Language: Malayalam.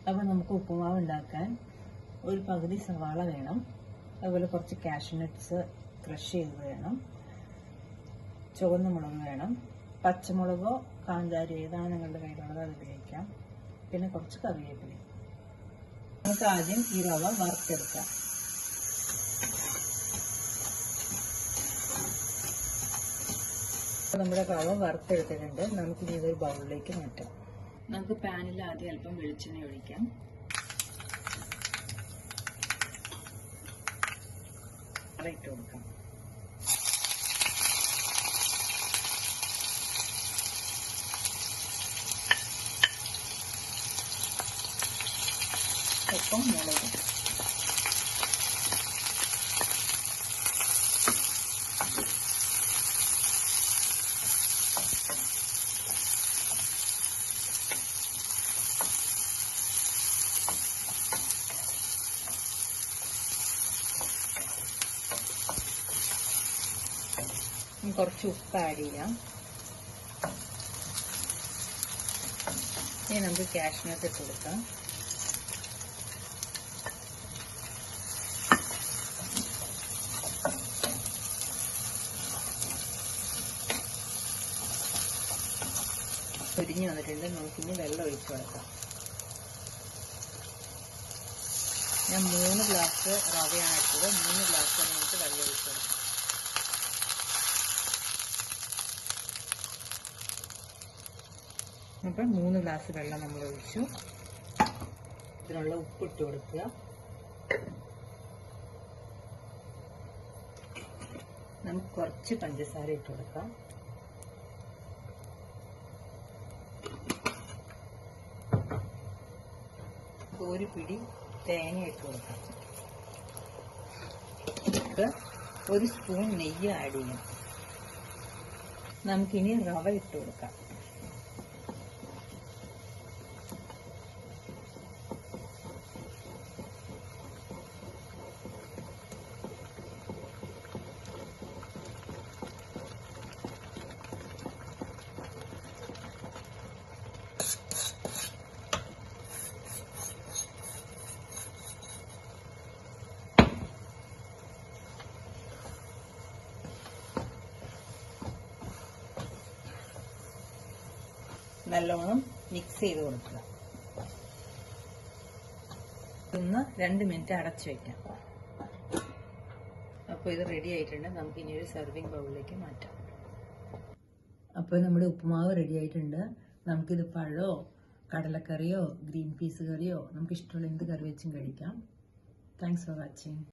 അപ്പോൾ നമുക്ക് ഉപ്പുമാവ് ഉണ്ടാക്കാൻ ഒരു പകുതി സവാള വേണം, അതുപോലെ കുറച്ച് കാഷ്യൂനട്ട്സ് ക്രഷ് ചെയ്തത് വേണം, ചുവന്ന മുളക് വേണം, പച്ചമുളകോ കാന്താരി ഏതാണ് നിങ്ങളുടെ കയ്യിലുള്ളത് അത് ഉപയോഗിക്കാം, പിന്നെ കുറച്ച് കറിവേപ്പില. നമുക്ക് ആദ്യം ഈ റവ വറുത്തെടുക്കാം. നമ്മുടെ റവ വറുത്തെടുത്തിട്ടുണ്ട്. നമുക്കിനി ഇതൊരു ബൗളിലേക്ക് മാറ്റാം. നമുക്ക് പാനിൽ ആദ്യം അല്പം വെളിച്ചെണ്ണ ഒഴിക്കാം. ഇട്ട് കൊടുക്കാം. ഒപ്പം മുളക്. കുറച്ച് ഉപ്പ് ആഡ് ചെയ്യാം. ഇനി നമുക്ക് കാഷ്യൂനട്ട് ഇട്ട് കൊടുക്കാം. പൊരിഞ്ഞ് വന്നിട്ടുണ്ട്. നമുക്കിനി വെള്ളം ഒഴിച്ചു കൊടുക്കാം. ഞാൻ 3 ഗ്ലാസ് റവയാണ് എടുത്തത്. 3 ഗ്ലാസ് തന്നെ നമുക്ക് വെള്ളം ഒഴിച്ചു കൊടുക്കാം. അപ്പോൾ 3 ഗ്ലാസ് വെള്ളം നമ്മൾ ഒഴിച്ചു. ഇതിനുള്ള ഉപ്പിട്ട് കൊടുക്കുക. നമുക്ക് കുറച്ച് പഞ്ചസാര ഇട്ട് കൊടുക്കാം. ഒരു പിടി തേങ്ങ ഇട്ട് കൊടുക്കാം. ഒരു സ്പൂൺ നെയ്യ് ആഡ് ചെയ്യാം. നമുക്കിനി റവ ഇട്ട് കൊടുക്കാം. നല്ലോണം മിക്സ് ചെയ്ത് കൊടുക്കുക. ഒന്ന് 2 മിനിറ്റ് അടച്ചു വയ്ക്കാം. അപ്പോൾ ഇത് റെഡി ആയിട്ടുണ്ട്. നമുക്ക് ഇനി ഒരു സെർവിങ് ബൗളിലേക്ക് മാറ്റാം. അപ്പോൾ നമ്മുടെ ഉപ്പുമാവ് റെഡി ആയിട്ടുണ്ട്. നമുക്കിത് പഴമോ കടലക്കറിയോ ഗ്രീൻ പീസ് കറിയോ നമുക്ക് ഇഷ്ടമുള്ള എന്ത് കറി വെച്ചും കഴിക്കാം. Thanks for watching.